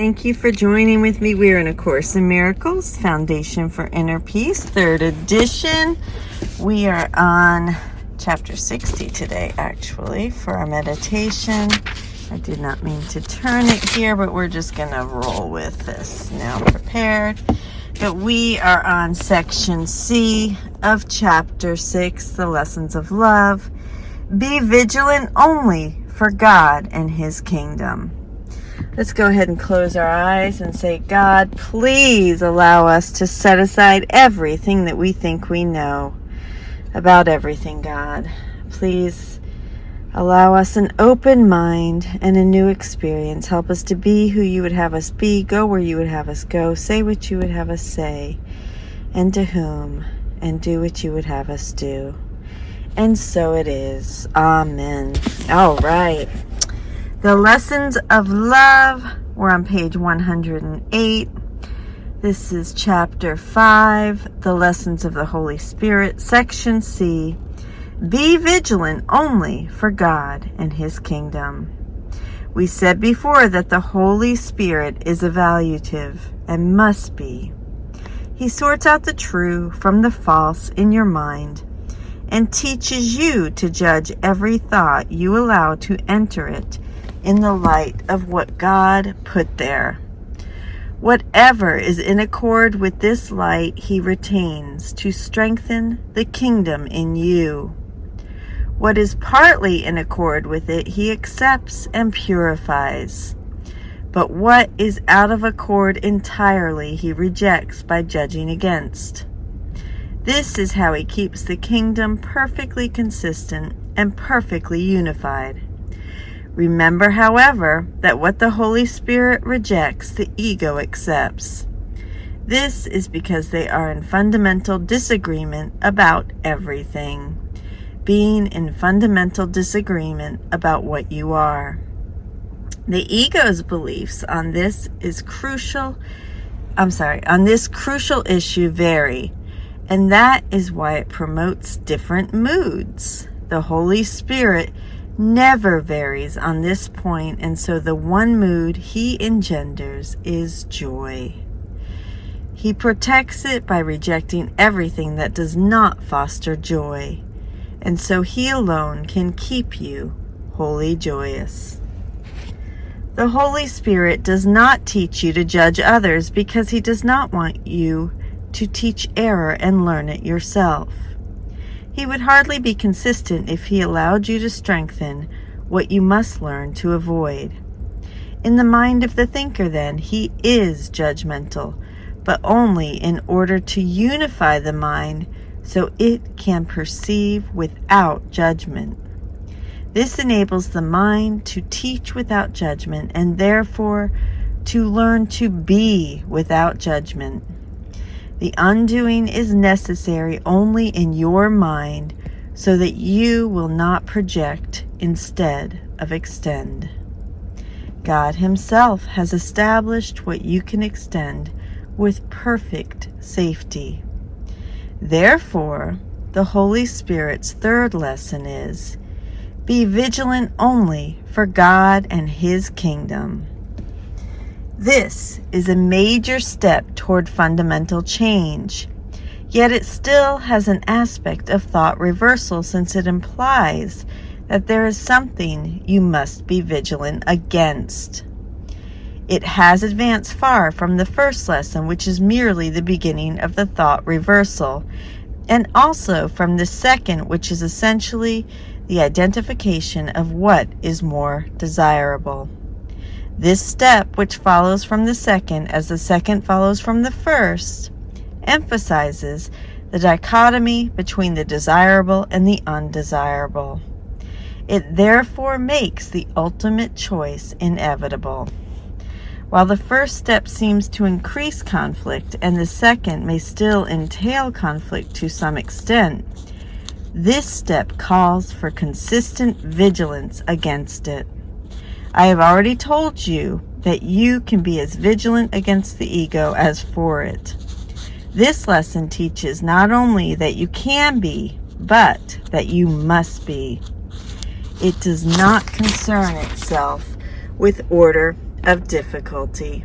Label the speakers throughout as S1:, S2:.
S1: Thank you for joining with me. We are in A Course in Miracles, Foundation for Inner Peace, 3rd edition. We are on chapter 60 today, actually, for our meditation. I did not mean to turn it here, but we're just going to roll with this now prepared. But we are on section C of chapter 6, the lessons of love. Be vigilant only for God and His kingdom. Let's go ahead and close our eyes and say, God, please allow us to set aside everything that we think we know about everything, God. Please allow us an open mind and a new experience. Help us to be who you would have us be, go where you would have us go, say what you would have us say, and to whom, and do what you would have us do. And so it is. Amen. All right. The lessons of love, we're on page 108. This is chapter 5, the lessons of the Holy Spirit, section C. Be vigilant only for God and His kingdom. We said before that the Holy Spirit is evaluative and must be. He sorts out the true from the false in your mind and teaches you to judge every thought you allow to enter it in the light of what God put there. Whatever is in accord with this light He retains to strengthen the kingdom in you. What is partly in accord with it He accepts and purifies. But what is out of accord entirely He rejects by judging against. This is how He keeps the kingdom perfectly consistent and perfectly unified. Remember, however, that what the Holy Spirit rejects, the ego accepts. This is because they are in fundamental disagreement about everything, being in fundamental disagreement about what you are. The ego's beliefs on this crucial issue vary, and that is why it promotes different moods. The Holy Spirit never varies on this point, and so the one mood He engenders is joy. He protects it by rejecting everything that does not foster joy, and so He alone can keep you wholly joyous. The Holy Spirit does not teach you to judge others because He does not want you to teach error and learn it yourself. He would hardly be consistent if He allowed you to strengthen what you must learn to avoid. In the mind of the thinker, then, He is judgmental, but only in order to unify the mind so it can perceive without judgment. This enables the mind to teach without judgment and therefore to learn to be without judgment. The undoing is necessary only in your mind so that you will not project instead of extend. God Himself has established what you can extend with perfect safety. Therefore, the Holy Spirit's 3rd lesson is, be vigilant only for God and His kingdom. This is a major step toward fundamental change, yet it still has an aspect of thought reversal since it implies that there is something you must be vigilant against. It has advanced far from the first lesson, which is merely the beginning of the thought reversal, and also from the second, which is essentially the identification of what is more desirable. This step, which follows from the second as the second follows from the first, emphasizes the dichotomy between the desirable and the undesirable. It therefore makes the ultimate choice inevitable. While the first step seems to increase conflict and the second may still entail conflict to some extent, this step calls for consistent vigilance against it. I have already told you that you can be as vigilant against the ego as for it. This lesson teaches not only that you can be, but that you must be. It does not concern itself with order of difficulty.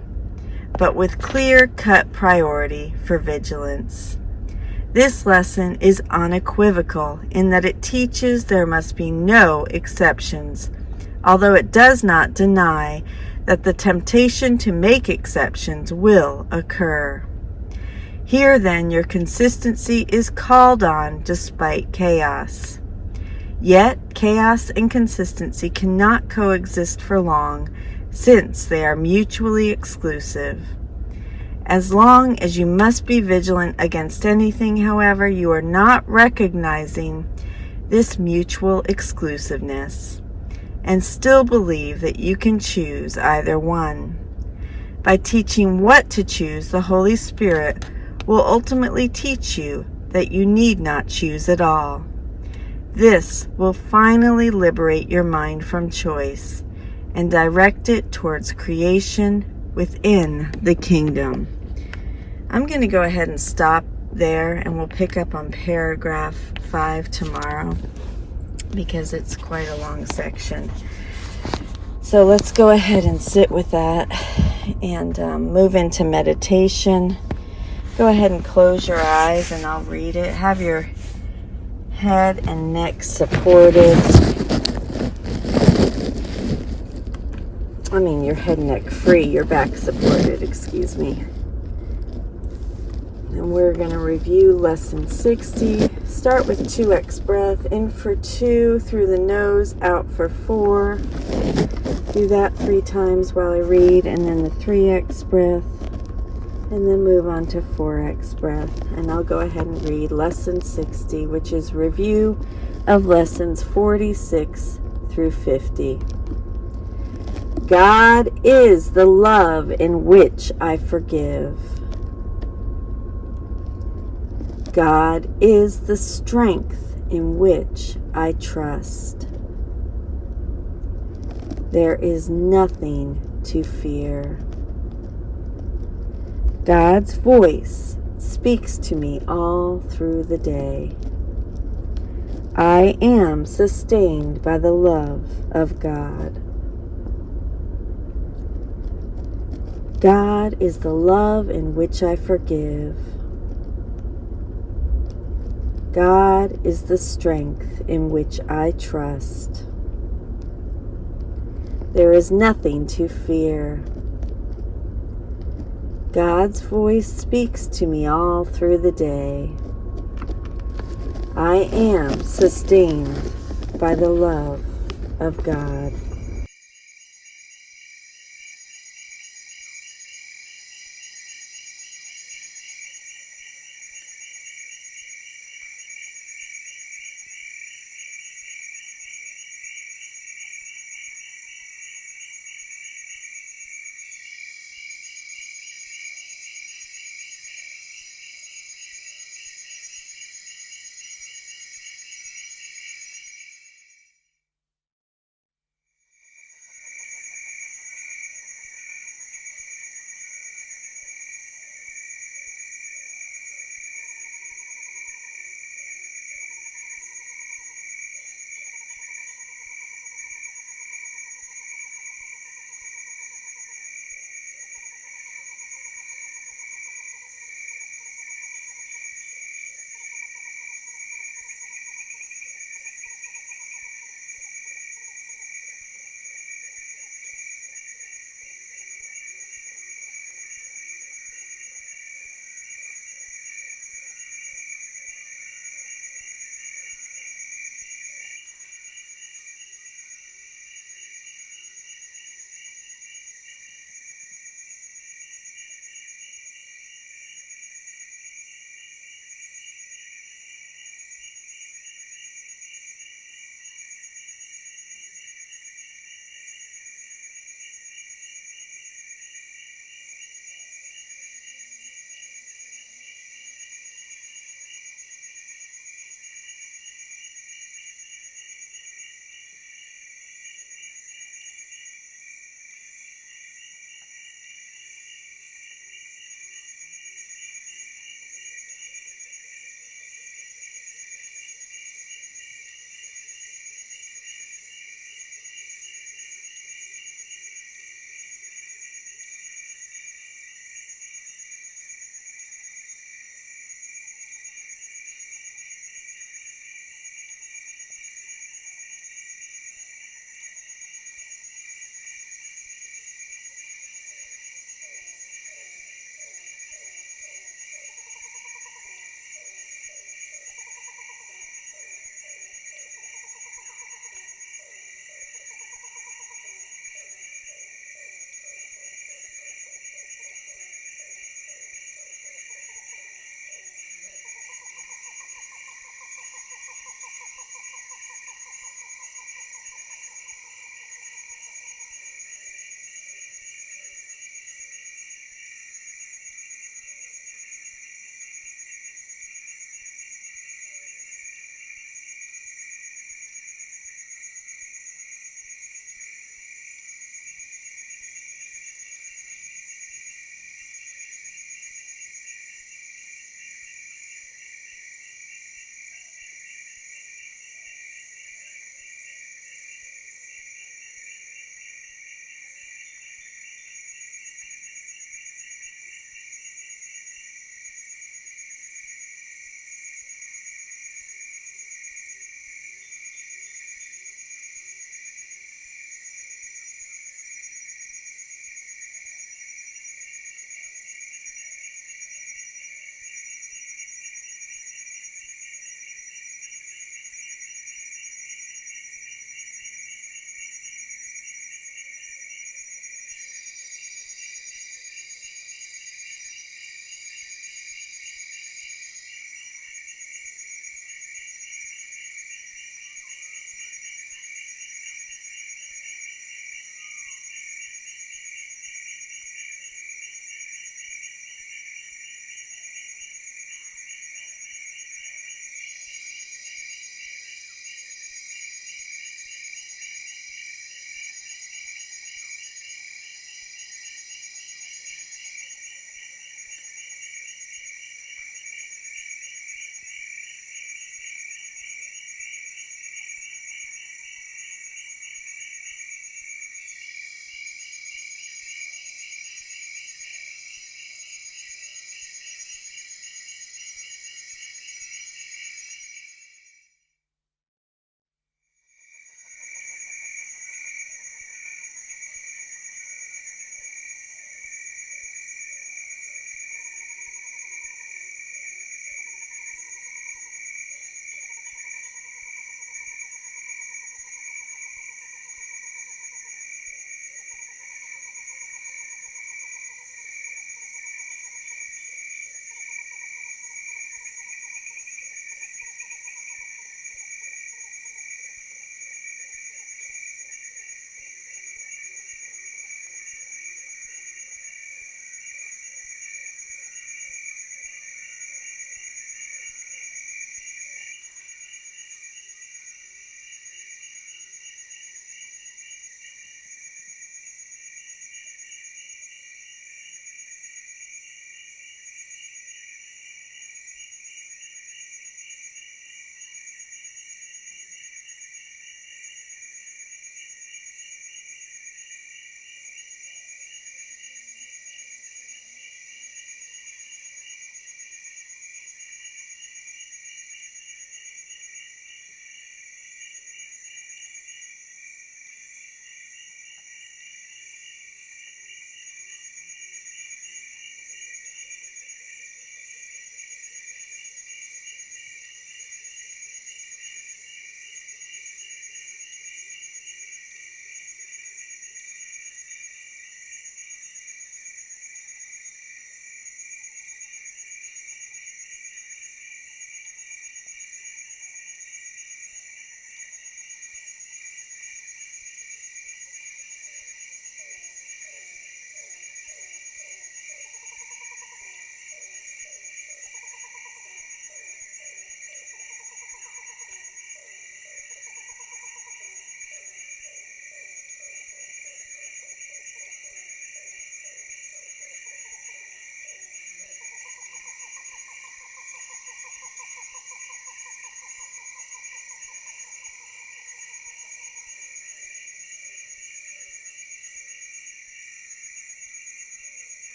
S1: but with clear-cut priority for vigilance. This lesson is unequivocal in that it teaches there must be no exceptions, although it does not deny that the temptation to make exceptions will occur. Here, then, your consistency is called on despite chaos. Yet, chaos and consistency cannot coexist for long, since they are mutually exclusive. As long as you must be vigilant against anything, however, you are not recognizing this mutual exclusiveness, and still believe that you can choose either one. By teaching what to choose, the Holy Spirit will ultimately teach you that you need not choose at all. This will finally liberate your mind from choice and direct it towards creation within the kingdom. I'm going to go ahead and stop there, and we'll pick up on paragraph 5 tomorrow because it's quite a long section. So let's go ahead and sit with that and move into meditation. Go ahead and close your eyes and I'll read it. Have your head and neck supported. Your head and neck free, your back supported, excuse me. And we're going to review lesson 60. Start with 2x breath. In for 2 through the nose, out for 4. Do that 3 times while I read, and then the 3x breath. And then move on to 4x breath. And I'll go ahead and read lesson 60, which is review of lessons 46 through 50. God is the love in which I forgive. God is the strength in which I trust. There is nothing to fear. God's voice speaks to me all through the day. I am sustained by the love of God. God is the love in which I forgive. God is the strength in which I trust. There is nothing to fear. God's voice speaks to me all through the day. I am sustained by the love of God.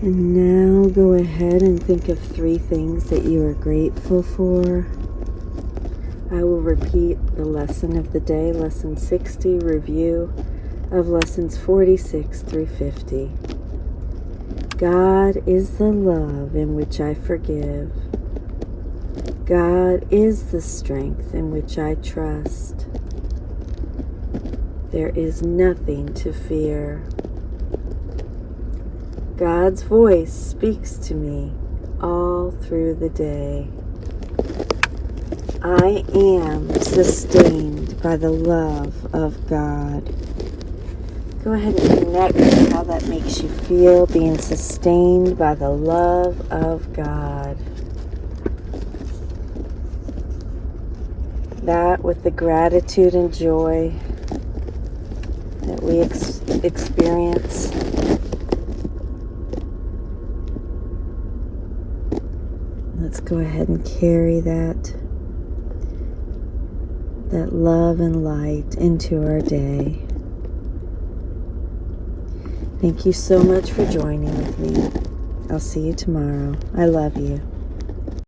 S1: And now go ahead and think of 3 things that you are grateful for. I will repeat the lesson of the day, lesson 60, review of lessons 46 through 50. God is the love in which I forgive. God is the strength in which I trust. There is nothing to fear. God's voice speaks to me all through the day. I am sustained by the love of God. Go ahead and connect with how that makes you feel, being sustained by the love of God. That with the gratitude and joy that we experience. Let's go ahead and carry that love and light into our day. Thank you so much for joining with me. I'll see you tomorrow. I love you.